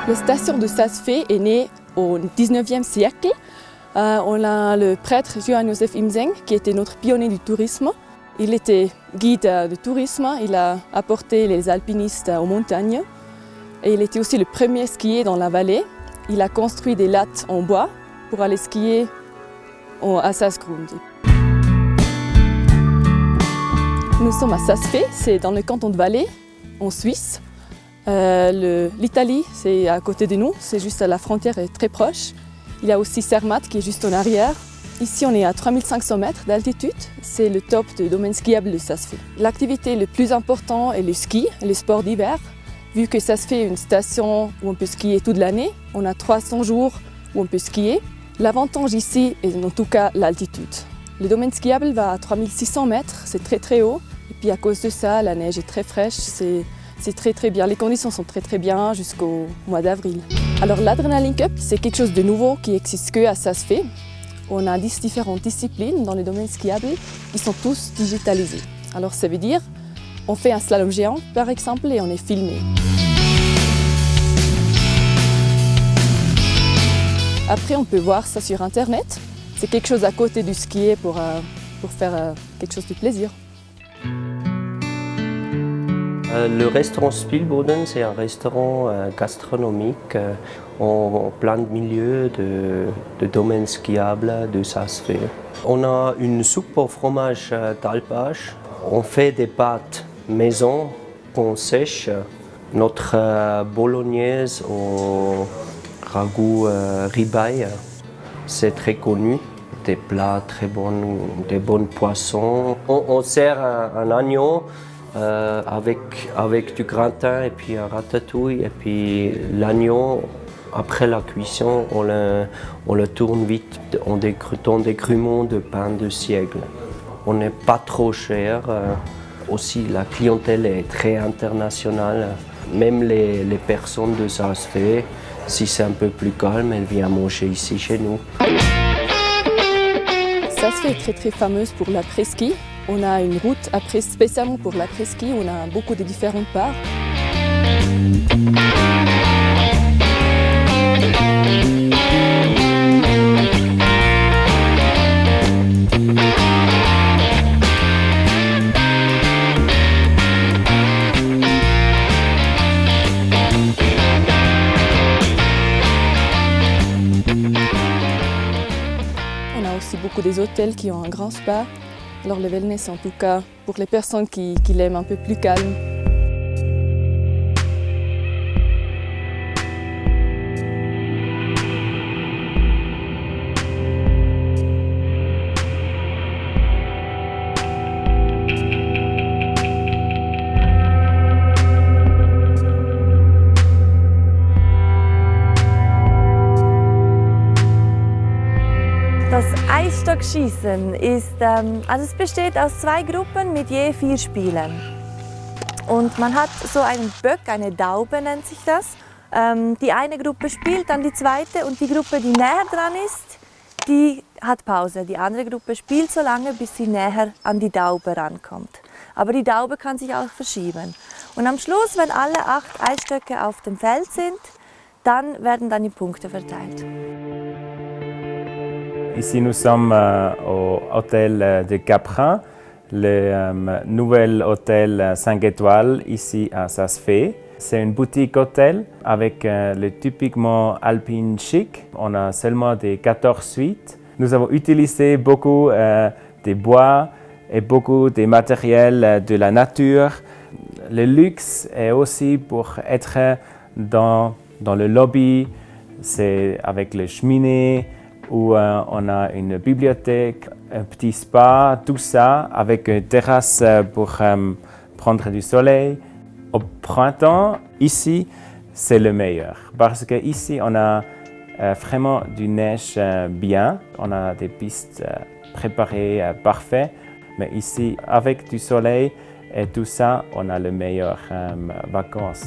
La station de Saas-Fee est née au XIXe siècle. On a le prêtre Johann Josef Imseng qui était notre pionnier du tourisme. Il était guide de tourisme, il a apporté les alpinistes aux montagnes. Et il était aussi le premier skier dans la vallée. Il a construit des lattes en bois pour aller skier à Saas-Grund. Nous sommes à Saas-Fee, c'est dans le canton de Valais, en Suisse. L'Italie, c'est à côté de nous, c'est juste à la frontière, est très proche. Il y a aussi Zermatt qui est juste en arrière. Ici, on est à 3500 mètres d'altitude. C'est le top du domaine skiable de Saas-Fee. L'activité la plus importante est le ski, les sports d'hiver. Vu que Saas-Fee est une station où on peut skier toute l'année, on a 300 jours où on peut skier. L'avantage ici est en tout cas l'altitude. Le domaine skiable va à 3600 mètres, c'est très très haut. Et puis à cause de ça, la neige est très fraîche, c'est très bien. Les conditions sont très bien jusqu'au mois d'avril. Alors l'Adrenaline Cup, c'est quelque chose de nouveau qui n'existe que à Saas-Fee. On a 10 différentes disciplines dans le domaine skiable qui sont tous digitalisées. Alors ça veut dire, on fait un slalom géant par exemple et on est filmé. Après, on peut voir ça sur Internet. C'est quelque chose à côté du skier pour faire quelque chose de plaisir. Le restaurant Spielboden, c'est un restaurant gastronomique en plein milieu de domaine skiable de Saas-Fee. On a une soupe au fromage d'alpage. On fait des pâtes maison qu'on sèche. Notre bolognaise au ragoût ribeye, c'est très connu. Des plats très bons, des bons poissons. On sert un agneau avec du gratin et puis un ratatouille. Et puis l'agneau, après la cuisson, on le tourne vite dans des grumeaux de pain de siècle. On n'est pas trop cher. Aussi, la clientèle est très internationale. Même les personnes de Saas-Fee, si c'est un peu plus calme, elles viennent manger ici chez nous. Saas-Fee est très fameuse pour l'après-ski. On a une route spécialement pour l'après-ski, on a beaucoup de différentes parts. On a aussi beaucoup des hôtels qui ont un grand spa. Alors le wellness en tout cas pour les personnes qui l'aiment un peu plus calme. Das Eisstockschießen es besteht aus 2 Gruppen mit je 4 Spielern. Und man hat so einen Böck, eine Daube nennt sich das. Die eine Gruppe spielt, dann die zweite und die Gruppe, die näher dran ist, die hat Pause. Die andere Gruppe spielt so lange, bis sie näher an die Daube rankommt. Aber die Daube kann sich auch verschieben. Und am Schluss, wenn alle 8 Eisstöcke auf dem Feld sind, dann werden die Punkte verteilt. Ici, nous sommes au hôtel de Caprin, le nouvel hôtel 5 étoiles ici à Saas-Fee. C'est une boutique hôtel avec le typiquement alpine chic. On a seulement des 14 suites. Nous avons utilisé beaucoup des bois et beaucoup des matériels de la nature. Le luxe est aussi pour être dans le lobby, c'est avec les cheminées, où on a une bibliothèque, un petit spa, tout ça avec une terrasse pour prendre du soleil. Au printemps, ici, c'est le meilleur parce qu'ici, on a vraiment du neige bien. On a des pistes préparées, parfaites. Mais ici, avec du soleil et tout ça, on a les meilleures vacances.